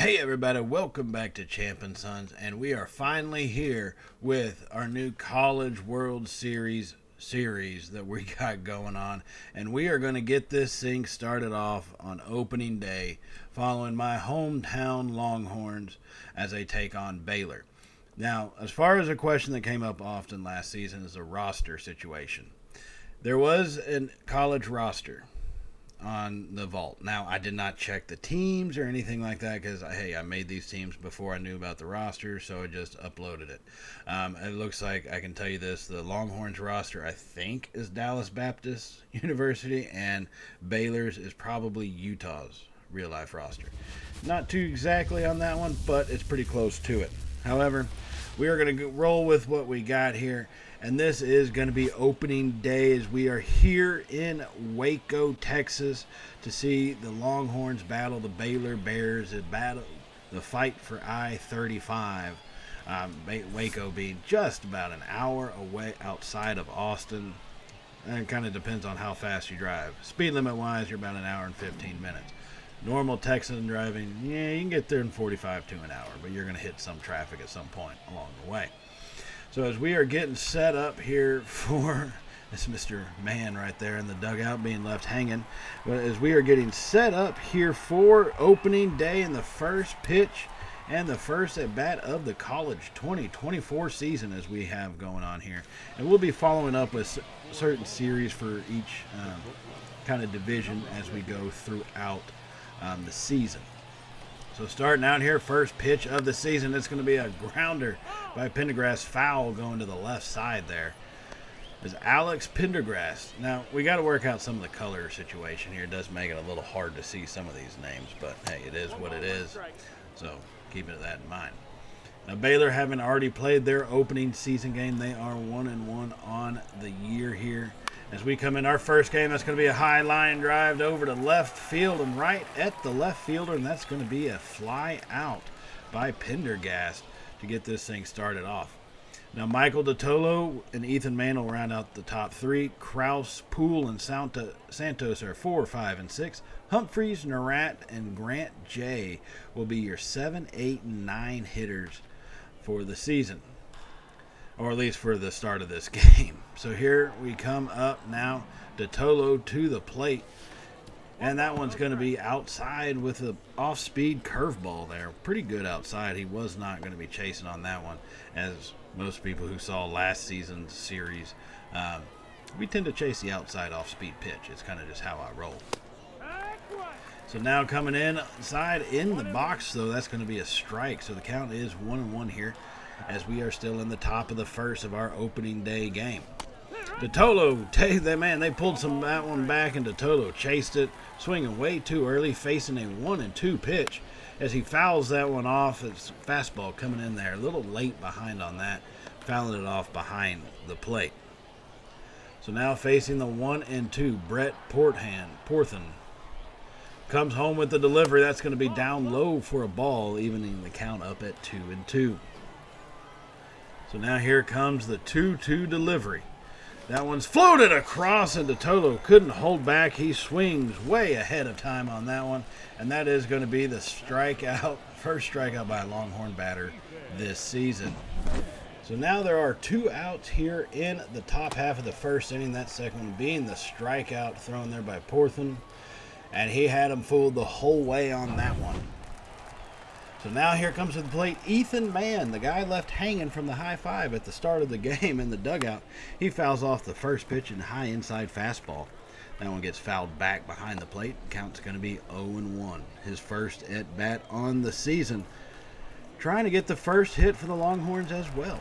Hey everybody, welcome back to Champ and Sons, and we are finally here with our new College World Series that we got going on, and we are going to get this thing started off on opening day following my hometown Longhorns as they take on Baylor. Now, as far as a question that came up often last season is the roster situation. There was a college roster on the vault. Now, I did not check the teams or anything like that because, hey, I made these teams before I knew about the roster, so I just uploaded it. It looks like, I can tell you this, the Longhorns roster, I think, is Dallas Baptist University, and Baylor's is probably Utah's real-life roster. Not too exactly on that one, but it's pretty close to it. However, we are going to roll with what we got here. And this is going to be opening day as we are here in Waco, Texas, to see the Longhorns battle the Baylor Bears, the fight for I-35. Waco being just about an hour away outside of Austin. And it kind of depends on how fast you drive. Speed limit-wise, you're about an hour and 15 minutes. Normal Texan driving, yeah, you can get there in 45 to an hour, but you're going to hit some traffic at some point along the way. So as we are getting set up here for this Mr. Man right there in the dugout being left hanging, but as we are getting set up here for opening day and the first pitch and the first at bat of the college 2024 season as we have going on here. And we'll be following up with certain series for each kind of division as we go throughout the season. So starting out here, first pitch of the season, it's going to be a grounder by Pendergrass, foul going to the left side there. Is Alex Pendergrass. Now, we got to work out some of the color situation here. It does make it a little hard to see some of these names, but hey, it is what it is. So keeping that in mind. Now, Baylor having already played their opening season game, they are 1-1 on the year here. As we come in our first game, that's going to be a high line drive over to left field and right at the left fielder, and that's going to be a fly out by Pendergast to get this thing started off. Now, Michael DeTolo and Ethan Mann will round out the top three. Kraus, Poole, and Santos are 4, 5, and 6. Humphreys, Narat, and Grant J will be your 7, 8, and 9 hitters for the season, or at least for the start of this game. So here we come up now, DeTolo to the plate, and that one's going to be outside with an off-speed curveball there. Pretty good outside. He was not going to be chasing on that one, as most people who saw last season's series, we tend to chase the outside off-speed pitch. It's kind of just how I roll. So now coming inside in the box, though, that's going to be a strike. So the count is 1-1 here, as we are still in the top of the first of our opening day game. DeTolo, they pulled that one back, and DeTolo chased it, swinging way too early, facing a 1-2 pitch as he fouls that one off. It's fastball coming in there, a little late behind on that, fouling it off behind the plate. So now facing the 1-2, Brett Porthan comes home with the delivery. That's going to be down low for a ball, evening the count up at 2-2. So now here comes the 2-2 delivery. That one's floated across, and DeTolo couldn't hold back. He swings way ahead of time on that one, and that is going to be the first strikeout by a Longhorn batter this season. So now there are 2 outs here in the top half of the first inning, that second one being the strikeout thrown there by Porthan, and he had him fooled the whole way on that one. So now here comes to the plate Ethan Mann, the guy left hanging from the high five at the start of the game in the dugout. He fouls off the first pitch and high inside fastball. That one gets fouled back behind the plate. Count's going to be 0-1. His first at bat on the season. Trying to get the first hit for the Longhorns as well.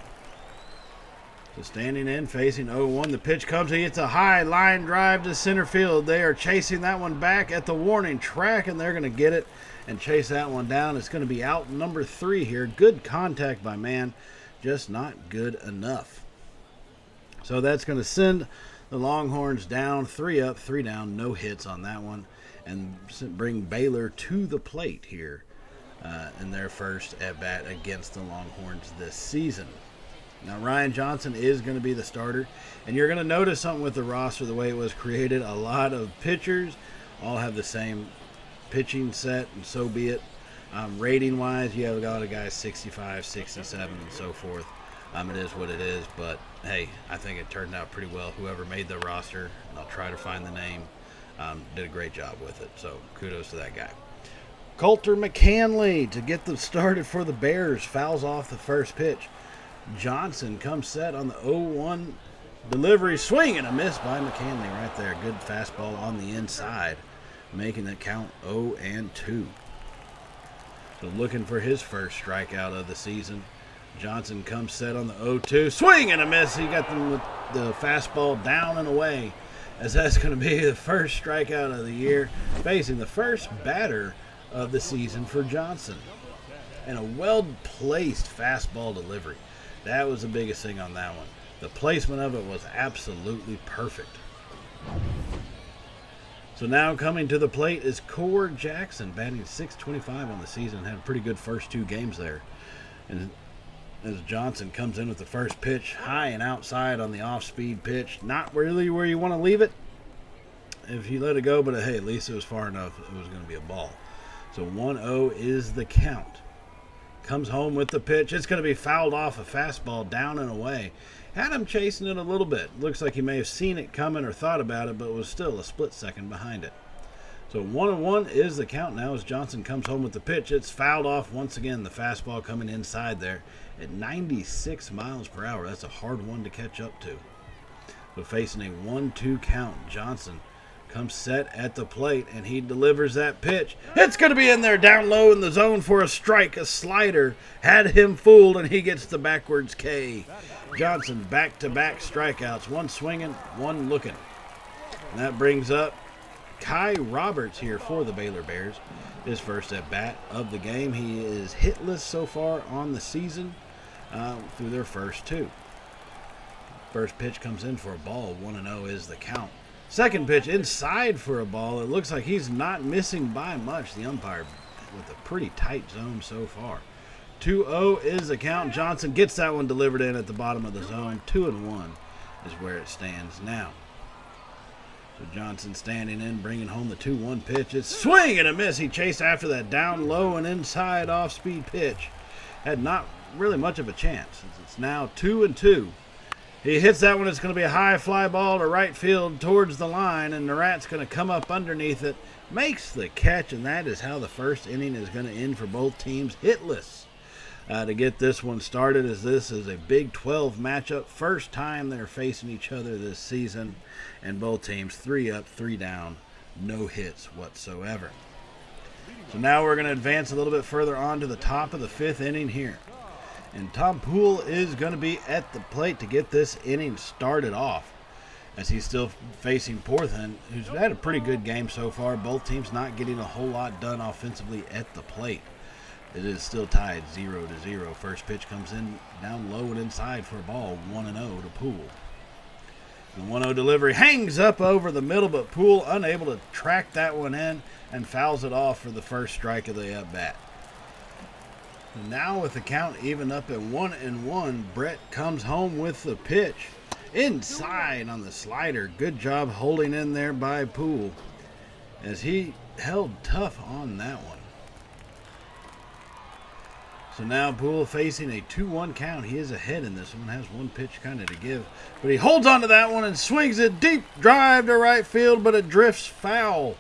So standing in, facing 0-1. The pitch comes. He hits a high line drive to center field. They are chasing that one back at the warning track, and they're going to get it and chase that one down. It's going to be out number 3 here. Good contact by Mann, just not good enough. So that's going to send the Longhorns down, 3 up, 3 down, no hits on that one, and bring Baylor to the plate here in their first at-bat against the Longhorns this season. Now, Ryan Johnson is going to be the starter, and you're going to notice something with the roster, the way it was created. A lot of pitchers all have the same pitching set, and so be it. Rating-wise, you have a lot of guys 65, 67, and so forth. It is what it is, but hey, I think it turned out pretty well. Whoever made the roster, and I'll try to find the name, did a great job with it. So kudos to that guy. Coulter McCanley to get them started for the Bears. Fouls off the first pitch. Johnson comes set on the 0-1 delivery. Swing and a miss by McCanley right there. Good fastball on the inside, making it count 0-2. So looking for his first strikeout of the season. Johnson comes set on the 0-2. Swing and a miss. He got them with the fastball down and away, as that's going to be the first strikeout of the year, facing the first batter of the season for Johnson. And a well-placed fastball delivery. That was the biggest thing on that one. The placement of it was absolutely perfect. So now coming to the plate is Core Jackson, batting .625 on the season. Had a pretty good first two games there. And as Johnson comes in with the first pitch, high and outside on the off-speed pitch. Not really where you want to leave it if you let it go, but hey, at least it was far enough it was going to be a ball. So 1-0 is the count. Comes home with the pitch. It's going to be fouled off a fastball down and away. Had him chasing it a little bit. Looks like he may have seen it coming or thought about it, but was still a split second behind it. So 1-1 is the count now as Johnson comes home with the pitch. It's fouled off once again. The fastball coming inside there at 96 miles per hour. That's a hard one to catch up to. So facing a 1-2 count, Johnson comes set at the plate, and he delivers that pitch. It's going to be in there down low in the zone for a strike. A slider had him fooled, and he gets the backwards K. Johnson back-to-back strikeouts, one swinging, one looking. And that brings up Kai Roberts here for the Baylor Bears. His first at-bat of the game. He is hitless so far on the season through their first two. First pitch comes in for a ball. 1-0 is the count. Second pitch inside for a ball. It looks like he's not missing by much. The umpire with a pretty tight zone so far. 2-0 is the count. Johnson gets that one delivered in at the bottom of the zone. 2-1 is where it stands now. So Johnson standing in, bringing home the 2-1 pitch. It's swing and a miss. He chased after that down low and inside off-speed pitch. Had not really much of a chance. It's now 2-2. He hits that one. It's going to be a high fly ball to right field towards the line, and the Rat's going to come up underneath it. Makes the catch, and that is how the first inning is going to end for both teams. Hitless to get this one started, as this is a Big 12 matchup. First time they're facing each other this season, and both teams 3 up, 3 down. No hits whatsoever. So now we're going to advance a little bit further on to the top of the 5th inning here. And Tom Poole is going to be at the plate to get this inning started off, as he's still facing Portland, who's had a pretty good game so far. Both teams not getting a whole lot done offensively at the plate. It is still tied 0-0. First pitch comes in down low and inside for a ball. 1-0 to Poole. The 1-0 delivery hangs up over the middle, but Poole unable to track that one in and fouls it off for the first strike of the at-bat. Now with the count even up at 1-1, Brett comes home with the pitch. Inside on the slider. Good job holding in there by Poole, as he held tough on that one. So now Poole facing a 2-1 count. He is ahead in this one. Has one pitch kind of to give. But he holds on to that one and swings it deep drive to right field, but it drifts foul.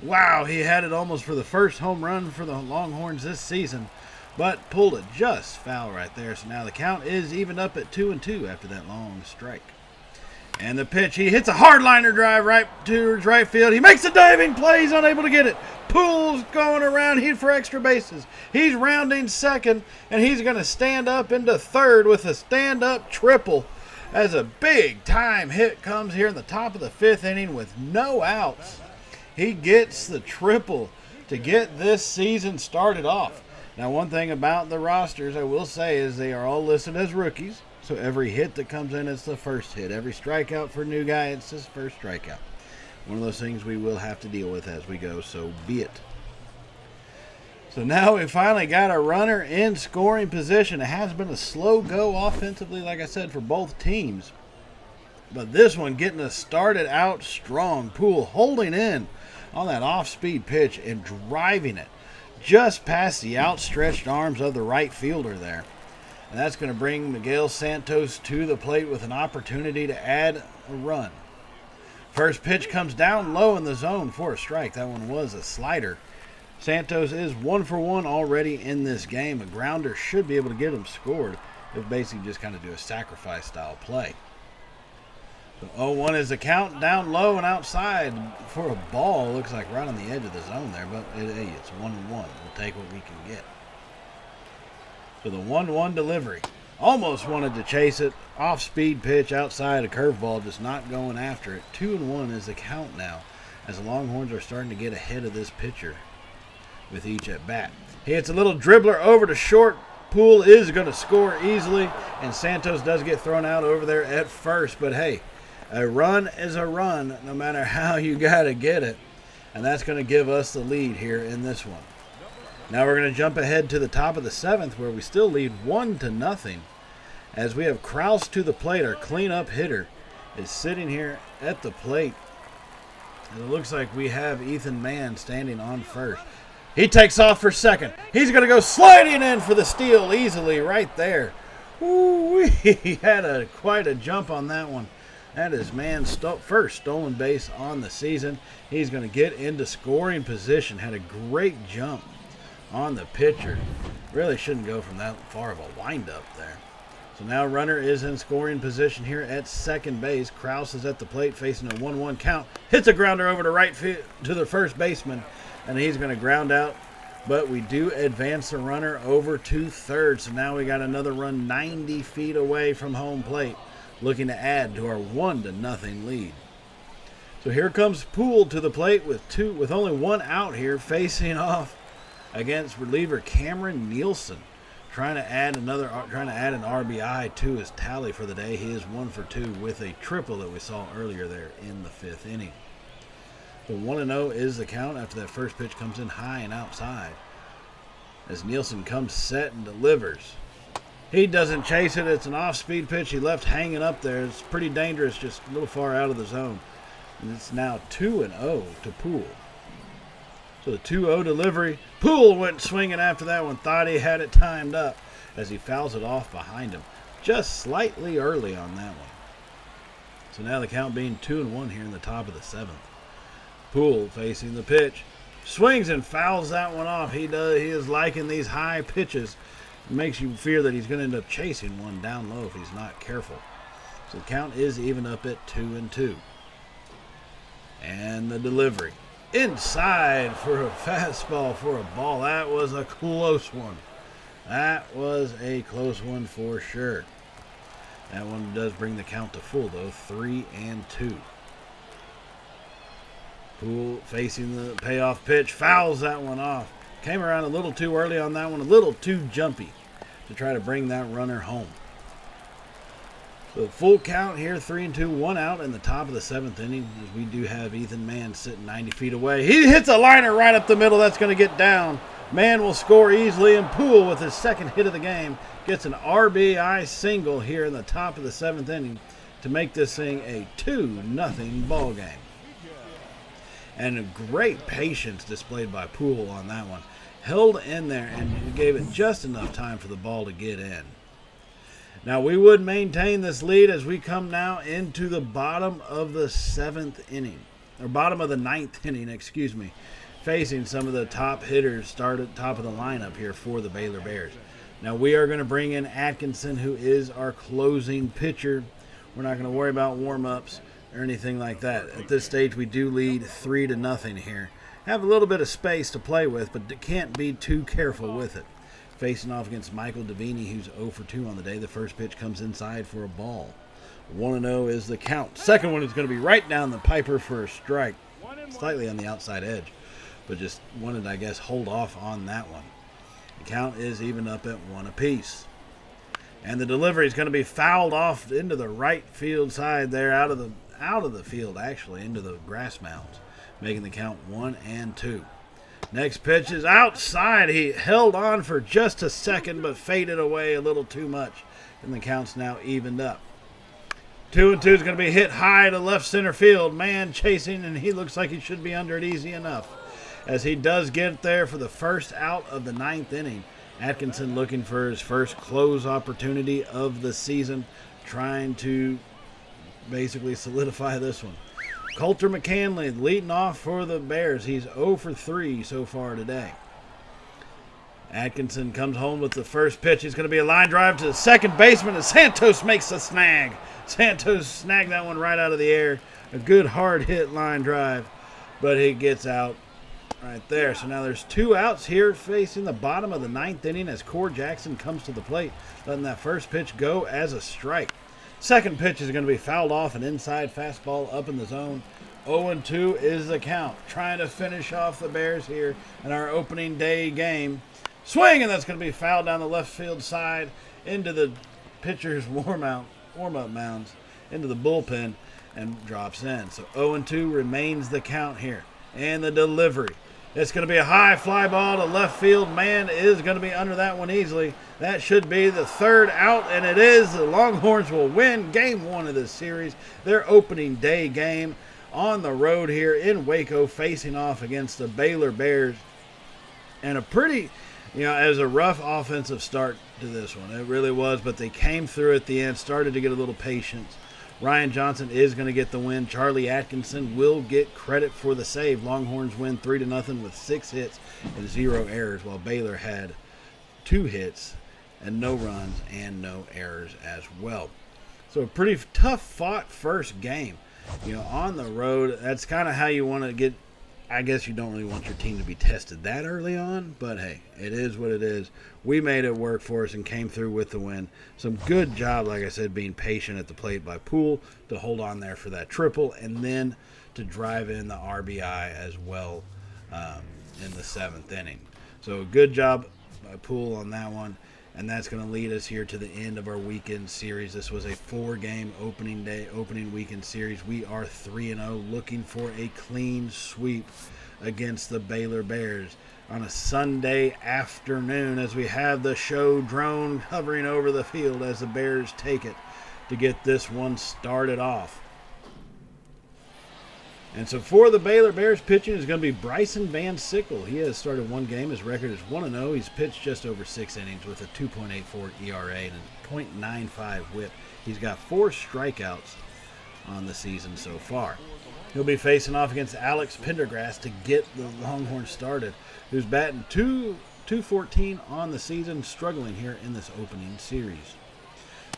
Wow, he had it almost for the first home run for the Longhorns this season, but pulled it just foul right there. So now the count is even up at 2-2 after that long strike. And the pitch, he hits a hard-liner drive right towards right field. He makes a diving play. He's unable to get it. Poole's going around. He's for extra bases. He's rounding second, and he's going to stand up into third with a stand-up triple, as a big-time hit comes here in the top of the 5th inning with no outs. He gets the triple to get this season started off. Now, one thing about the rosters I will say is they are all listed as rookies. So every hit that comes in is the first hit. Every strikeout for a new guy, it's his first strikeout. One of those things we will have to deal with as we go, so be it. So now we finally got a runner in scoring position. It has been a slow go offensively, like I said, for both teams. But this one getting us started out strong. Poole holding in on that off-speed pitch and driving it just past the outstretched arms of the right fielder there. And that's going to bring Miguel Santos to the plate with an opportunity to add a run. First pitch comes down low in the zone for a strike. That one was a slider. Santos is 1 for 1 already in this game. A grounder should be able to get him scored. They'll basically just kind of do a sacrifice style play. So 0-1 is the count, down low and outside for a ball. Looks like right on the edge of the zone there, but hey, it's 1-1. We'll take what we can get. So the 1-1 delivery. Almost wanted to chase it. Off-speed pitch outside, a curveball, just not going after it. 2-1 is the count now, as the Longhorns are starting to get ahead of this pitcher with each at bat. He hits a little dribbler over to short. Poole is going to score easily, and Santos does get thrown out over there at first. But hey, a run is a run, no matter how you got to get it. And that's going to give us the lead here in this one. Now we're going to jump ahead to the top of the 7th, where we still lead 1-0. As we have Krause to the plate, our cleanup hitter is sitting here at the plate. And it looks like we have Ethan Mann standing on first. He takes off for second. He's going to go sliding in for the steal easily right there. Ooh, he had quite a jump on that one. That is Mann's first stolen base on the season. He's going to get into scoring position. Had a great jump on the pitcher. Really shouldn't go from that far of a windup there. So now runner is in scoring position here at second base. Krause is at the plate facing a 1-1 count. Hits a grounder over to right field to the first baseman, and he's going to ground out. But we do advance the runner over to third. So now we got another run 90 feet away from home plate, looking to add to our 1-0 lead. So here comes Poole to the plate with only one out here, facing off against reliever Cameron Nielsen, trying to add an RBI to his tally for the day. He is 1 for 2 with a triple that we saw earlier there in the 5th inning. The 1-0 is the count after that first pitch comes in high and outside, as Nielsen comes set and delivers. He doesn't chase it. It's an off-speed pitch. He left hanging up there. It's pretty dangerous, just a little far out of the zone. And it's now 2-0 to Poole. So the 2-0 delivery. Poole went swinging after that one. Thought he had it timed up as he fouls it off behind him. Just slightly early on that one. So now the count being 2-1 here in the top of the 7th. Poole facing the pitch. Swings and fouls that one off. He is liking these high pitches. It makes you fear that he's going to end up chasing one down low if he's not careful. So the count is even up at 2-2. And the delivery. Inside for a fastball for a ball. That was a close one. That was a close one for sure. That one does bring the count to full, though. 3-2. Poole facing the payoff pitch. Fouls that one off. Came around a little too early on that one. A little too jumpy to try to bring that runner home. So full count here, 3-2, 1 out in the top of the 7th inning, as we do have Ethan Mann sitting 90 feet away. He hits a liner right up the middle. That's going to get down. Mann will score easily, and Poole, with his second hit of the game, gets an RBI single here in the top of the 7th inning to make this thing a 2-0 ball game. And a great patience displayed by Poole on that one. Held in there and gave it just enough time for the ball to get in. Now we would maintain this lead as we come now into the bottom of the 7th inning, or bottom of the 9th inning, excuse me, facing some of the top hitters start at top of the lineup here for the Baylor Bears. Now we are going to bring in Atkinson, who is our closing pitcher. We're not going to worry about warm-ups or anything like that. At this stage, we do lead 3-0 here. Have a little bit of space to play with, but can't be too careful with it. Facing off against Michael Davini, who's 0 for 2 on the day. The first pitch comes inside for a ball. 1-0 is the count. Second one is going to be right down the piper for a strike. Slightly on the outside edge, but just wanted, I guess, hold off on that one. The count is even up at 1 apiece. And the delivery is going to be fouled off into the right field side there, out of the field, actually, into the grass mounds, making the count 1-2. Next pitch is outside. He held on for just a second, but faded away a little too much. And the count's now evened up. 2-2 is going to be hit high to left center field. Man chasing, and he looks like he should be under it easy enough. as he does get there for the first out of the 9th inning. Atkinson looking for his first close opportunity of the season, trying to basically solidify this one. Coulter McCanley leading off for the Bears. He's 0 for 3 so far today. Atkinson comes home with the first pitch. He's going to be a line drive to the second baseman, and Santos makes the snag. Santos snagged that one right out of the air. A good hard hit line drive, but he gets out right there. So now there's 2 outs here facing the bottom of the 9th inning as Core Jackson comes to the plate, letting that first pitch go as a strike. Second pitch is going to be fouled off, an inside fastball up in the zone. 0-2 is the count. Trying to finish off the Bears here in our opening day game. Swing, and that's going to be fouled down the left field side into the pitcher's warm-up mounds, into the bullpen, and drops in. So 0-2 remains the count here. And the delivery. It's going to be a high fly ball to left field. Man is going to be under that one easily. That should be the 3rd out, and it is. The Longhorns will win Game 1 of this series, their opening day game on the road here in Waco, facing off against the Baylor Bears. And a pretty, it was a rough offensive start to this one. It really was, but they came through at the end, started to get a little patience. Ryan Johnson is going to get the win. Charlie Atkinson will get credit for the save. Longhorns win 3-0 with 6 hits and 0 errors, while Baylor had 2 hits and no runs and no errors as well. So a pretty tough fought first game. On the road, that's kind of how you want to get. I guess you don't really want your team to be tested that early on, but hey, it is what it is. We made it work for us and came through with the win. Some good job, like I said, being patient at the plate by Poole to hold on there for that triple and then to drive in the RBI as well in the 7th inning. So good job by Poole on that one, and that's going to lead us here to the end of our weekend series. This was a 4-game opening weekend series. We are 3-0, looking for a clean sweep against the Baylor Bears on a Sunday afternoon as we have the show drone hovering over the field as the Bears take it to get this one started off. And so for the Baylor Bears, pitching is going to be Bryson Van Sickle. He has started 1 game. His record is 1-0. He's pitched just over 6 innings with a 2.84 ERA and a .95 whip. He's got 4 strikeouts on the season so far. He'll be facing off against Alex Pendergrass to get the Longhorns started, who's batting .214 on the season, struggling here in this opening series.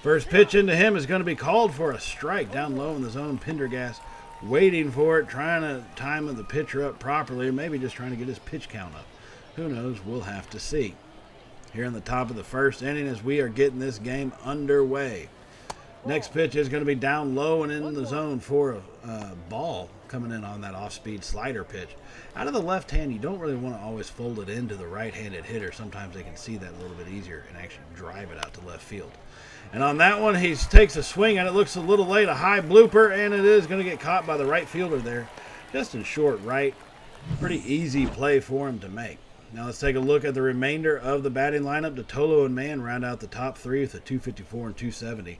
First pitch into him is going to be called for a strike down low in the zone. Pendergrass waiting for it, trying to time the pitcher up properly, or maybe just trying to get his pitch count up. Who knows? We'll have to see. Here in the top of the first inning as we are getting this game underway. Next pitch is going to be down low and in the zone for a ball coming in on that off-speed slider pitch. Out of the left hand, you don't really want to always fold it into the right-handed hitter. Sometimes they can see that a little bit easier and actually drive it out to left field. And on that one, he takes a swing, and it looks a little late, a high blooper, and it is going to get caught by the right fielder there, just in short right. Pretty easy play for him to make. Now let's take a look at the remainder of the batting lineup. DeTolo and Mann round out the top 3 with a .254 and .270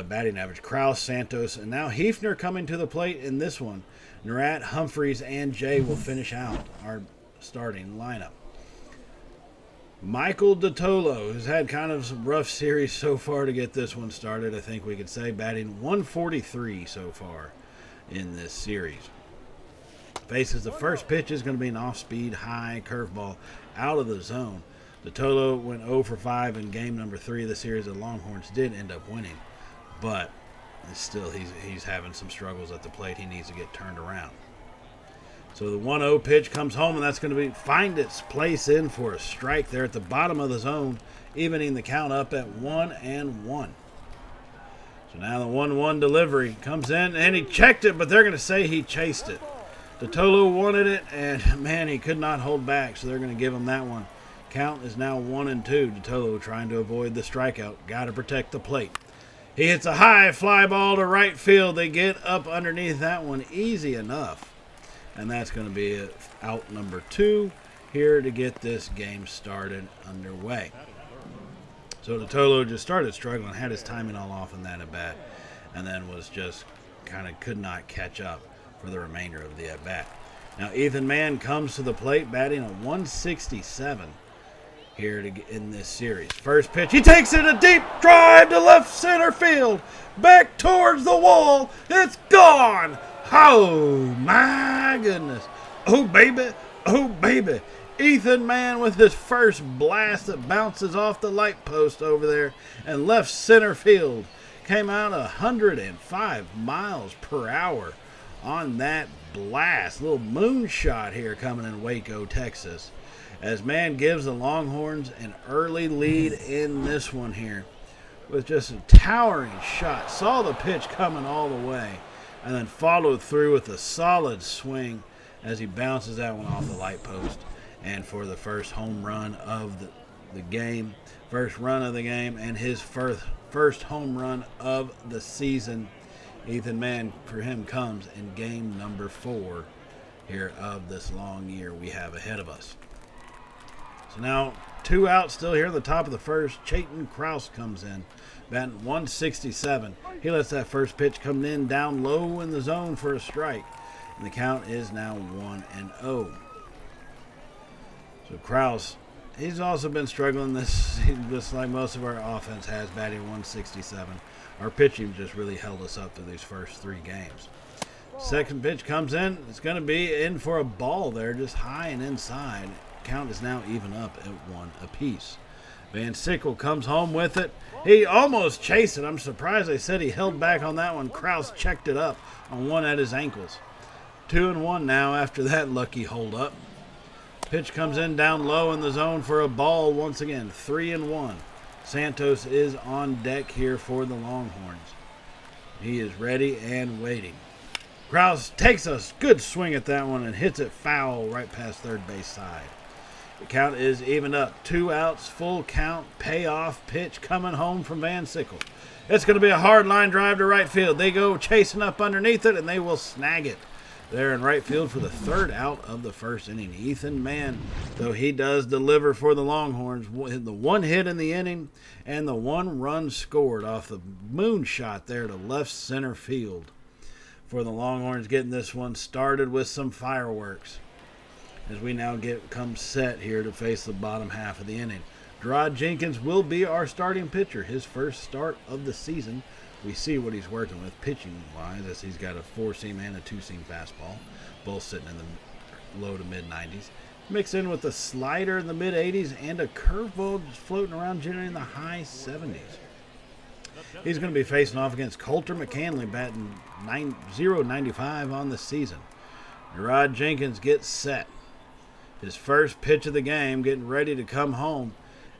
batting average. Krause, Santos, and now Hefner coming to the plate in this one. Narat, Humphreys, and Jay will finish out our starting lineup. Michael DeTolo, who's had kind of some rough series so far to get this one started, I think we could say, batting .143 so far in this series. Faces the first pitch is going to be an off-speed high curveball out of the zone. DeTolo went 0 for 5 in game number 3 of the series. The Longhorns did end up winning, but still he's having some struggles at the plate. He needs to get turned around. So the 1-0 pitch comes home, and that's going to find its place in for a strike there at the bottom of the zone, evening the count up at 1-1. So now the 1-1 delivery comes in, and he checked it, but they're going to say he chased it. DeTolo wanted it, and man, he could not hold back, so they're going to give him that one. Count is now 1-2. DeTolo trying to avoid the strikeout. Got to protect the plate. He hits a high fly ball to right field. They get up underneath that one easy enough. And that's going to be out number 2 here to get this game started underway. So DeTolo just started struggling, had his timing all off in that at-bat, and then was just kind of could not catch up for the remainder of the at-bat. Now Ethan Mann comes to the plate batting a 167 here in this series. First pitch, he takes it a deep drive to left center field. Back towards the wall. It's gone. Oh, my goodness. Oh, baby. Oh, baby. Ethan Mann with his first blast that bounces off the light post over there and left center field. Came out 105 miles per hour on that blast. Little moonshot here coming in Waco, Texas. As Mann gives the Longhorns an early lead in this one here with just a towering shot. Saw the pitch coming all the way and then followed through with a solid swing as he bounces that one off the light post. And for the first home run of the game, first run of the game, and his first home run of the season, Ethan Mann, for him, comes in game number 4 here of this long year we have ahead of us. So now 2 outs still here at the top of the first. Chayton Krause comes in, batting 167. He lets that first pitch come in down low in the zone for a strike. And the count is now 1-0. So Krause, he's also been struggling this season, just like most of our offense has, batting 167. Our pitching just really held us up through these first 3 games. Second pitch comes in. It's going to be in for a ball there, just high and inside. Count is now even up at 1 apiece. Van Sickle comes home with it. He almost chased it. I'm surprised they said he held back on that one. Krause checked it up on one at his ankles. 2-1 now after that lucky hold up. Pitch comes in down low in the zone for a ball once again. 3-1. Santos is on deck here for the Longhorns. He is ready and waiting. Krause takes a good swing at that one and hits it foul right past third base side. The count is even up. 2 outs, full count, payoff pitch coming home from Van Sickle. It's going to be a hard line drive to right field. They go chasing up underneath it, and they will snag it there in right field for the 3rd out of the first inning. Ethan Mann, though he does deliver for the Longhorns, the 1 hit in the inning and the 1 run scored off the moonshot there to left center field for the Longhorns, getting this one started with some fireworks as we now come set here to face the bottom half of the inning. Gerard Jenkins will be our starting pitcher, his first start of the season. We see what he's working with pitching-wise, as he's got a 4-seam and a 2-seam fastball, both sitting in the low to mid-90s. Mix in with a slider in the mid-80s and a curveball just floating around generally in the high 70s. He's going to be facing off against Coulter McCanley, batting .095 on the season. Gerard Jenkins gets set. His first pitch of the game, getting ready to come home.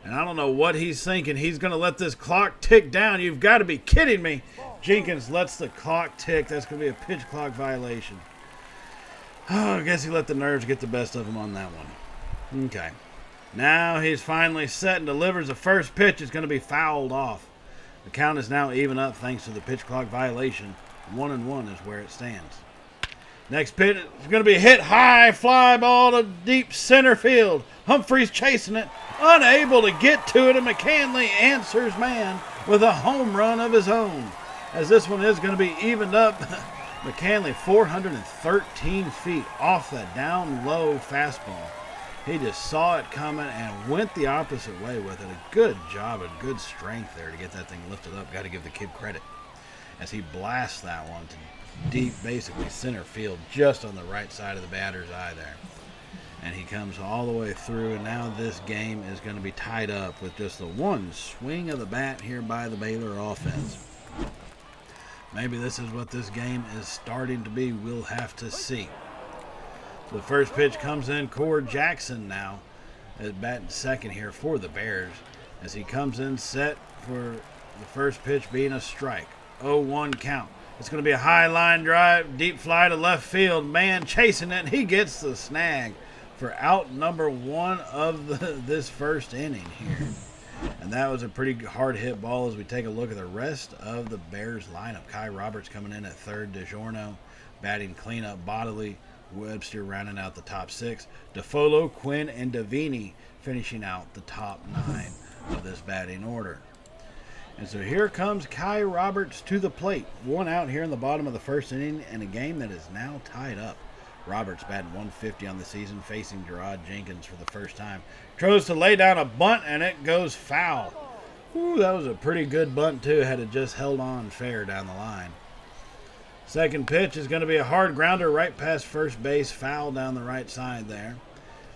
And I don't know what he's thinking. He's going to let this clock tick down. You've got to be kidding me. Jenkins lets the clock tick. That's going to be a pitch clock violation. Oh, I guess he let the nerves get the best of him on that one. Okay. Now he's finally set and delivers the first pitch. It's going to be fouled off. The count is now even up thanks to the pitch clock violation. 1-1 is where it stands. Next pitch is going to be hit high, fly ball to deep center field. Humphreys chasing it, unable to get to it, and McCanley answers man with a home run of his own. As this one is going to be evened up. McCanley 413 feet off that down low fastball. He just saw it coming and went the opposite way with it. A good job, a good strength there to get that thing lifted up. Got to give the kid credit as he blasts that one to deep, basically center field, just on the right side of the batter's eye there. And he comes all the way through, and now this game is going to be tied up with just the one swing of the bat here by the Baylor offense. Maybe this is what this game is starting to be. We'll have to see. The first pitch comes in. Cord Jackson now is batting second here for the Bears as he comes in set for the first pitch being a strike. 0-1 count. It's going to be a high line drive, deep fly to left field. Man chasing it, and he gets the snag for out number 1 of this first inning here. And that was a pretty hard hit ball as we take a look at the rest of the Bears lineup. Kai Roberts coming in at third. DiGiorno batting cleanup. Bodily, Webster rounding out the top 6. DeFolo, Quinn, and Davini finishing out the top 9 of this batting order. And so here comes Kai Roberts to the plate. 1 out here in the bottom of the first inning, and a game that is now tied up Roberts batting 150 on the season, facing Gerard Jenkins for the first time. Tries to lay down a bunt, and it goes foul. Ooh, that was a pretty good bunt, too, had it just held on fair down the line. Second pitch is going to be a hard grounder right past first base, foul down the right side there.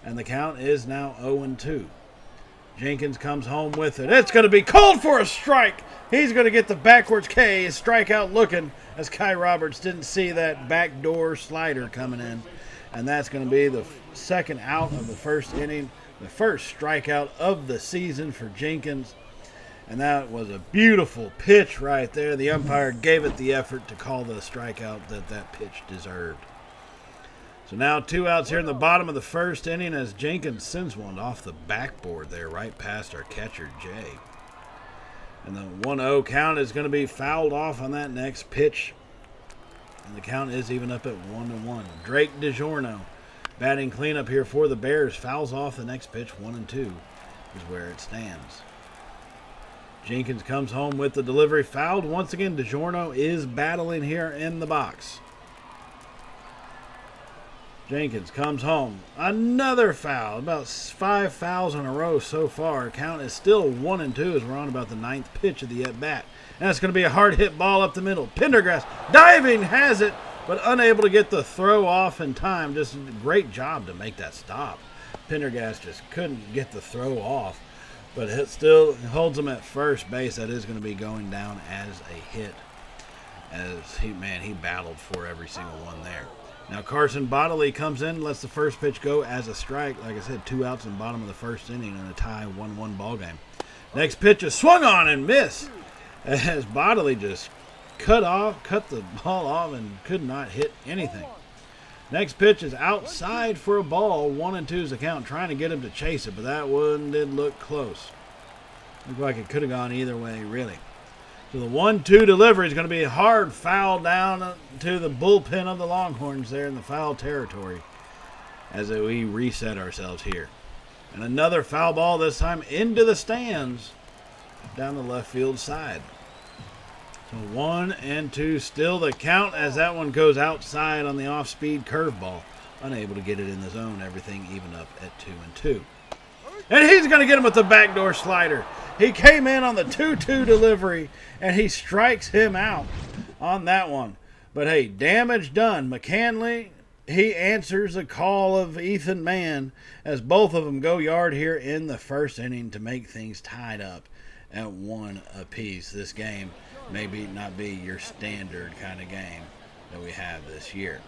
And the count is now 0-2. Jenkins comes home with it. It's going to be called for a strike. He's going to get the backwards K. A strikeout looking as Kai Roberts didn't see that backdoor slider coming in. And that's going to be the second out of the first inning. The first strikeout of the season for Jenkins. And that was a beautiful pitch right there. The umpire gave it the effort to call the strikeout that pitch deserved. So now 2 outs here in the bottom of the first inning as Jenkins sends one off the backboard there right past our catcher, Jay. And the 1-0 count is going to be fouled off on that next pitch. And the count is even up at 1-1. Drake DiGiorno batting cleanup here for the Bears. Fouls off the next pitch. 1-2 is where it stands. Jenkins comes home with the delivery. Fouled once again. DiGiorno is battling here in the box. Jenkins comes home. Another foul. About 5 fouls in a row so far. Count is still 1-2 as we're on about the 9th pitch of the at-bat. And it's going to be a hard hit ball up the middle. Pendergrass diving has it, but unable to get the throw off in time. Just a great job to make that stop. Pendergrass just couldn't get the throw off, but it still holds him at first base. That is going to be going down as a hit. As he battled for every single one there. Now Carson Bodley comes in, lets the first pitch go as a strike. Like I said, 2 outs in the bottom of the first inning in a tie 1-1 ball game. Next pitch is swung on and missed as Bodley just cut the ball off and could not hit anything. Next pitch is outside for a ball. 1-2 is the count, trying to get him to chase it, but that one did look close. Looked like it could have gone either way, really. So the 1-2 delivery is going to be a hard foul down to the bullpen of the Longhorns there in the foul territory as we reset ourselves here. And another foul ball, this time into the stands down the left field side. So 1-2 still the count as that one goes outside on the off-speed curveball. Unable to get it in the zone. Everything even up at 2-2. And he's going to get him with the backdoor slider. He came in on the 2-2 delivery, and he strikes him out on that one. But, hey, damage done. McCanley, he answers the call of Ethan Mann as both of them go yard here in the first inning to make things tied up at 1 apiece. This game may not be your standard kind of game that we have this year.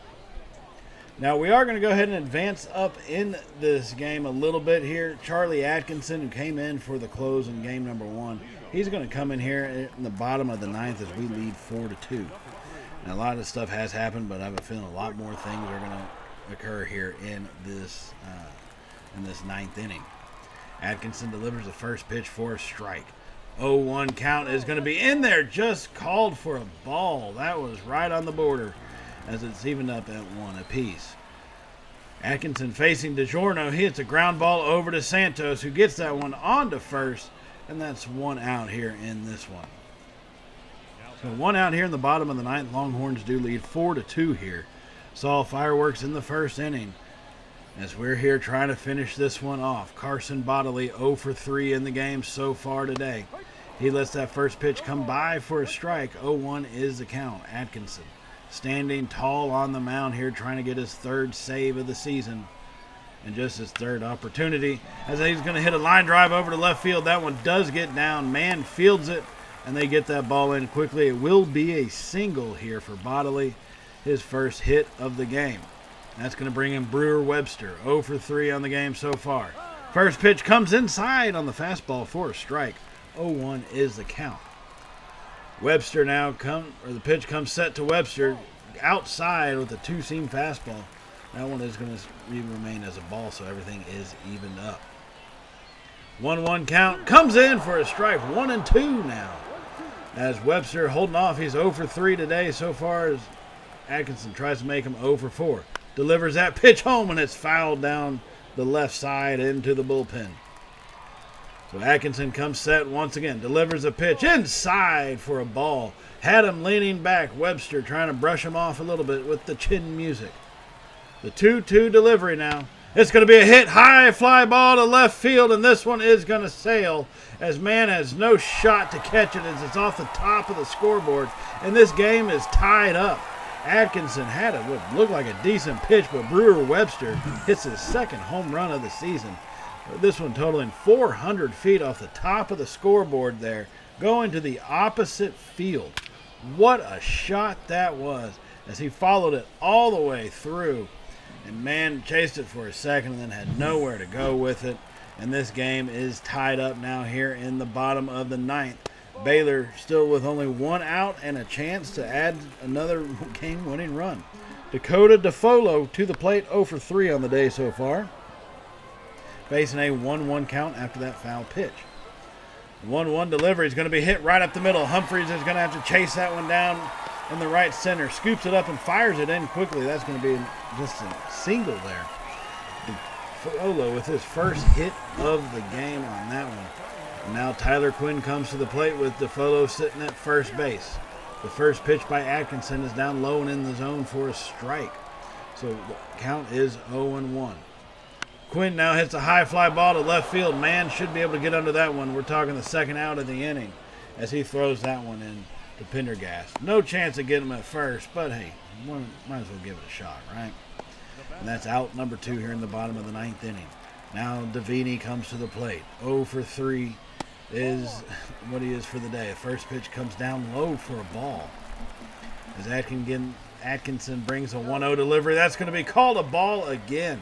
Now, we are going to go ahead and advance up in this game a little bit here. Charlie Atkinson, who came in for the close in game number 1, he's going to come in here in the bottom of the 9th as we lead 4-2. Now, a lot of this stuff has happened, but I have a feeling a lot more things are going to occur here in this 9th inning. Atkinson delivers the first pitch for a strike. 0-1 count is going to be in there, just called for a ball. That was right on the border, as it's evened up at 1 apiece. Atkinson facing DiGiorno. He hits a ground ball over to Santos, who gets that one on to first, and that's 1 out here in this one. So 1 out here in the bottom of the 9th. Longhorns do lead 4-2 here. Saw fireworks in the first inning as we're here trying to finish this one off. Carson Bodley 0 for 3 in the game so far today. He lets that first pitch come by for a strike. 0-1 is the count. Atkinson standing tall on the mound here, trying to get his 3rd save of the season and just his 3rd opportunity as he's going to hit a line drive over to left field. That one does get down. Mann fields it, and they get that ball in quickly. It will be a single here for Bodley, his first hit of the game. That's going to bring in Brewer Webster, 0 for 3 on the game so far. First pitch comes inside on the fastball for a strike. 0-1 is the count. Webster now the pitch comes set to Webster outside with a 2-seam fastball. That one is going to remain as a ball, so everything is evened up. 1-1 count comes in for a strike. 1-2 now. As Webster holding off, he's 0 for 3 today so far as Atkinson tries to make him 0 for 4. Delivers that pitch home, and it's fouled down the left side into the bullpen. So Atkinson comes set once again, delivers a pitch inside for a ball. Had him leaning back. Webster trying to brush him off a little bit with the chin music. The 2-2 delivery now. It's going to be a hit, high fly ball to left field, and this one is going to sail as man has no shot to catch it as it's off the top of the scoreboard, and this game is tied up. Atkinson had what looked like a decent pitch, but Brewer Webster hits his second home run of the season. This one totaling 400 feet off the top of the scoreboard there, going to the opposite field. What a shot that was as he followed it all the way through. And man chased it for a second and then had nowhere to go with it. And this game is tied up now here in the bottom of the ninth. Baylor still with only one out and a chance to add another game-winning run. Dakota DeFolo to the plate, 0 for 3 on the day so far, facing a 1-1 count after that foul pitch. 1-1 delivery is going to be hit right up the middle. Humphreys is going to have to chase that one down in the right center, scoops it up and fires it in quickly. That's going to be just a single there. DeFolo with his first hit of the game on that one. And now Tyler Quinn comes to the plate with DeFolo sitting at first base. The first pitch by Atkinson is down low and in the zone for a strike. So the count is 0-1. Quinn now hits a high fly ball to left field. Man should be able to get under that one. We're talking the second out of the inning as he throws that one in to Pendergast. No chance of getting him at first, but hey, might as well give it a shot, right? And that's out number 2 here in the bottom of the ninth inning. Now Davini comes to the plate. 0 for 3 is what he is for the day. First pitch comes down low for a ball. As Atkinson brings a 1-0 delivery, that's going to be called a ball again.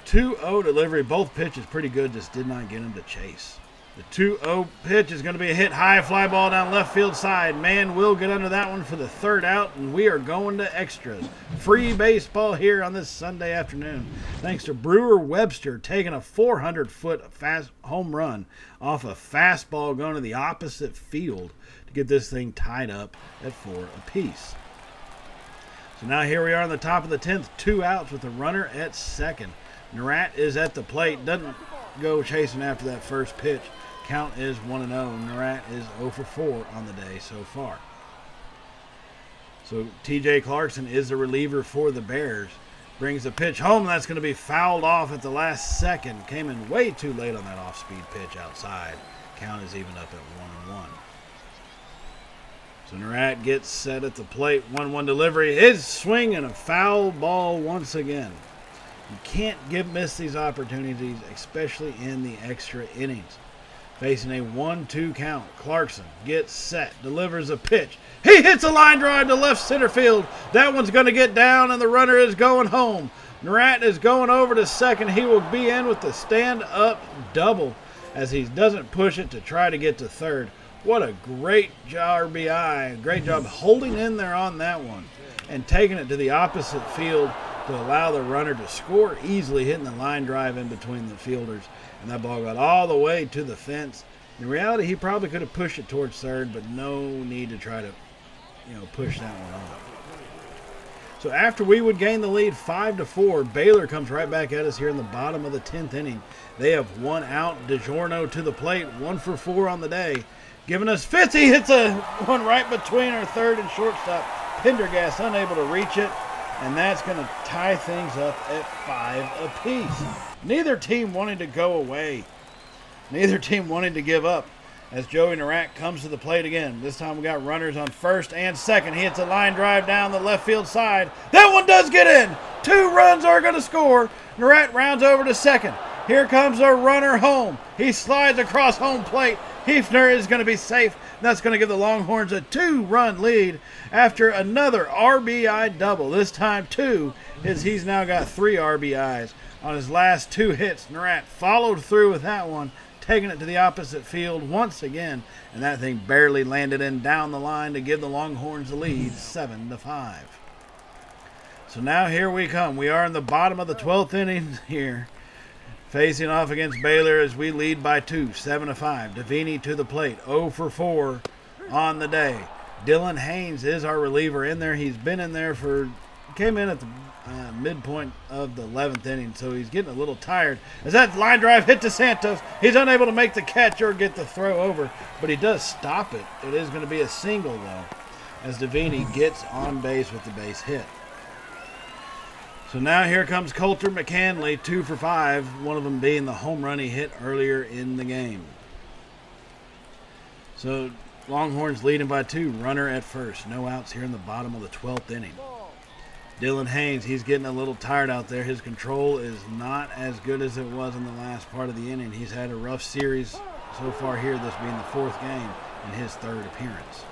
2-0 delivery. Both pitches pretty good, just did not get him to chase. The 2-0 pitch is going to be a hit, high fly ball down left field side. Man will get under that one for the third out, and we are going to extras. Free baseball here on this Sunday afternoon, thanks to Brewer Webster taking a 400-foot fast home run off a fastball going to the opposite field to get this thing tied up at 4 apiece. So now here we are on the top of the 10th, 2 outs with a runner at second. Narat is at the plate, doesn't go chasing after that first pitch. Count is 1-0. Narat is 0 for 4 on the day so far. So TJ Clarkson is the reliever for the Bears. Brings the pitch home. That's going to be fouled off at the last second. Came in way too late on that off-speed pitch outside. Count is even up at 1-1. So Narat gets set at the plate. 1-1 delivery. His swing and a foul ball once again. You can't miss these opportunities, especially in the extra innings. Facing a 1-2 count, Clarkson gets set, delivers a pitch. He hits a line drive to left center field. That one's going to get down, and the runner is going home. Narat is going over to second. He will be in with the stand-up double as he doesn't push it to try to get to third. What a great RBI. Great job holding in there on that one and taking it to the opposite field to allow the runner to score easily, hitting the line drive in between the fielders. And that ball got all the way to the fence. In reality, he probably could have pushed it towards third, but no need to try to, push that one off. So after we would gain the lead 5-4, Baylor comes right back at us here in the bottom of the 10th inning. They have 1 out. DiGiorno to the plate, 1 for 4 on the day. Giving us fits. He hits a one right between our third and shortstop. Pendergast unable to reach it. And that's going to tie things up at 5 apiece. Neither team wanting to go away. Neither team wanting to give up. As Joey Narat comes to the plate again. This time we got runners on first and second. He hits a line drive down the left field side. That one does get in. 2 runs are going to score. Narat rounds over to second. Here comes a runner home. He slides across home plate. Hefner is going to be safe. That's going to give the Longhorns a 2-run lead after another RBI double. This time 2, as he's now got 3 RBIs on his last 2 hits. Narat followed through with that one, taking it to the opposite field once again, and that thing barely landed in down the line to give the Longhorns the lead 7-5. So now here we come. We are in the bottom of the 12th inning here. Facing off against Baylor as we lead by 2, 7-5. Davini to the plate, 0 for 4 on the day. Dylan Haynes is our reliever in there. He's been in there came in at the midpoint of the 11th inning, so he's getting a little tired. As that line drive hit to Santos, he's unable to make the catch or get the throw over, but he does stop it. It is going to be a single, though, as Davini gets on base with the base hit. So now here comes Coulter McCanley, 2 for 5, one of them being the home run he hit earlier in the game. So Longhorns leading by 2, runner at first. No outs here in the bottom of the 12th inning. Dylan Haynes, he's getting a little tired out there. His control is not as good as it was in the last part of the inning. He's had a rough series so far here, this being the 4th game and his 3rd appearance.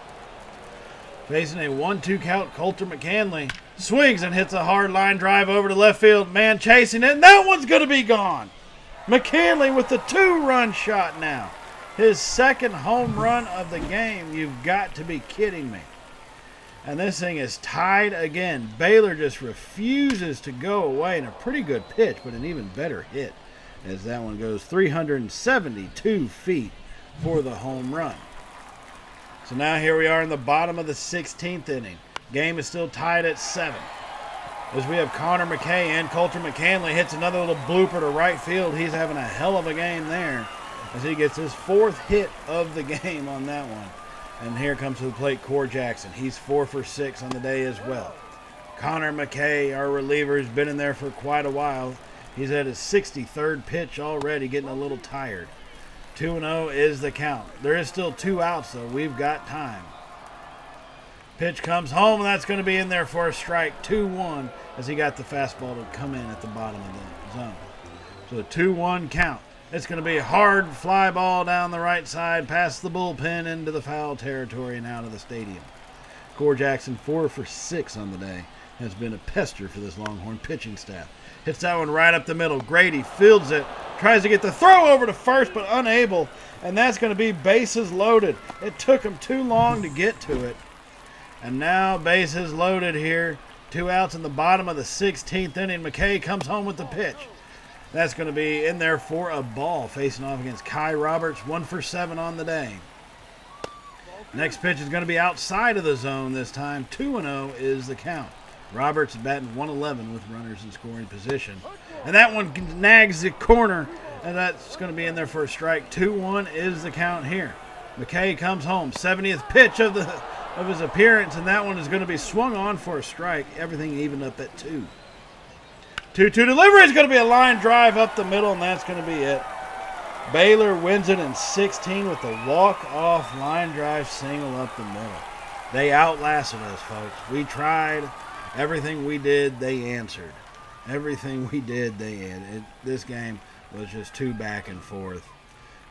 Facing a 1-2 count, Coulter McCanley swings and hits a hard line drive over to left field. Man chasing it, and that one's going to be gone. McCanley with the 2-run shot now. His 2nd home run of the game. You've got to be kidding me. And this thing is tied again. Baylor just refuses to go away, and a pretty good pitch, but an even better hit as that one goes 372 feet for the home run. So now here we are in the bottom of the 16th inning. Game is still tied at 7. As we have Connor McKay and Coulter McCanley hits another little blooper to right field. He's having a hell of a game there as he gets his 4th hit of the game on that one. And here comes to the plate Core Jackson. He's 4 for 6 on the day as well. Connor McKay, our reliever, has been in there for quite a while. He's at his 63rd pitch already, getting a little tired. 2-0 is the count. There is still 2 outs, though. We've got time. Pitch comes home, and that's going to be in there for a strike. 2-1 as he got the fastball to come in at the bottom of the zone. So a 2-1 count. It's going to be a hard fly ball down the right side, past the bullpen into the foul territory and out of the stadium. Core Jackson, 4 for 6 on the day, has been a pester for this Longhorn pitching staff. Hits that one right up the middle. Grady fields it, tries to get the throw over to first, but unable, and that's going to be bases loaded. It took him too long to get to it. And now bases loaded here. 2 outs in the bottom of the 16th inning. McKay comes home with the pitch. That's going to be in there for a ball, facing off against Kai Roberts, 1 for 7 on the day. Next pitch is going to be outside of the zone this time. 2-0 is the count. Roberts batting 111 with runners in scoring position. And that one nags the corner, and that's going to be in there for a strike. 2-1 is the count here. McKay comes home, 70th pitch of his appearance, and that one is going to be swung on for a strike. Everything evened up at 2. 2-2 delivery is going to be a line drive up the middle, and that's going to be it. Baylor wins it in 16 with a walk-off line drive single up the middle. They outlasted us, folks. We tried. Everything we did, they answered. Everything we did, they answered. This game was just too back and forth.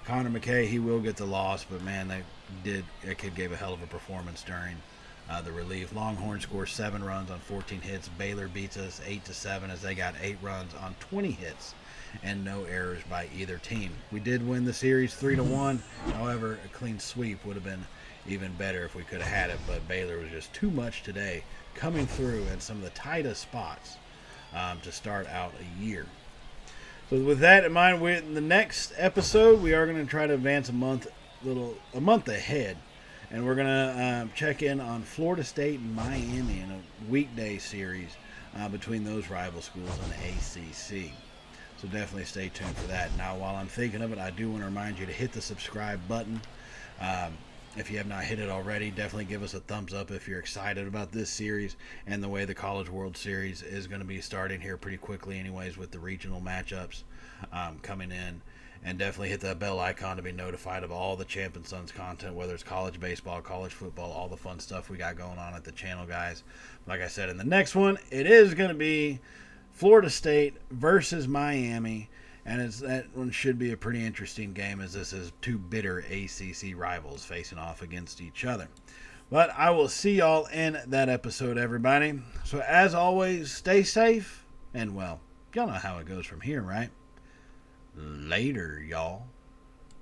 Connor McKay, he will get the loss, but man, that kid gave a hell of a performance during the relief. Longhorns score 7 runs on 14 hits. Baylor beats us 8-7 as they got 8 runs on 20 hits and no errors by either team. We did win the series 3-1. However, a clean sweep would have been even better if we could have had it, but Baylor was just too much today, coming through in some of the tightest spots to start out a year. So with that in mind, in the next episode, we are going to try to advance a month ahead. And we're going to check in on Florida State and Miami in a weekday series between those rival schools in the ACC. So definitely stay tuned for that. Now, while I'm thinking of it, I do want to remind you to hit the subscribe button. If you have not hit it already, definitely give us a thumbs up if you're excited about this series and the way the College World Series is going to be starting here pretty quickly anyways with the regional matchups coming in. And definitely hit that bell icon to be notified of all the Champ and Sons content, whether it's college baseball, college football, all the fun stuff we got going on at the channel, guys. Like I said, in the next one, it is going to be Florida State versus Miami. And that one should be a pretty interesting game as this is 2 bitter ACC rivals facing off against each other. But I will see y'all in that episode, everybody. So as always, stay safe and, well, y'all know how it goes from here, right? Later, y'all.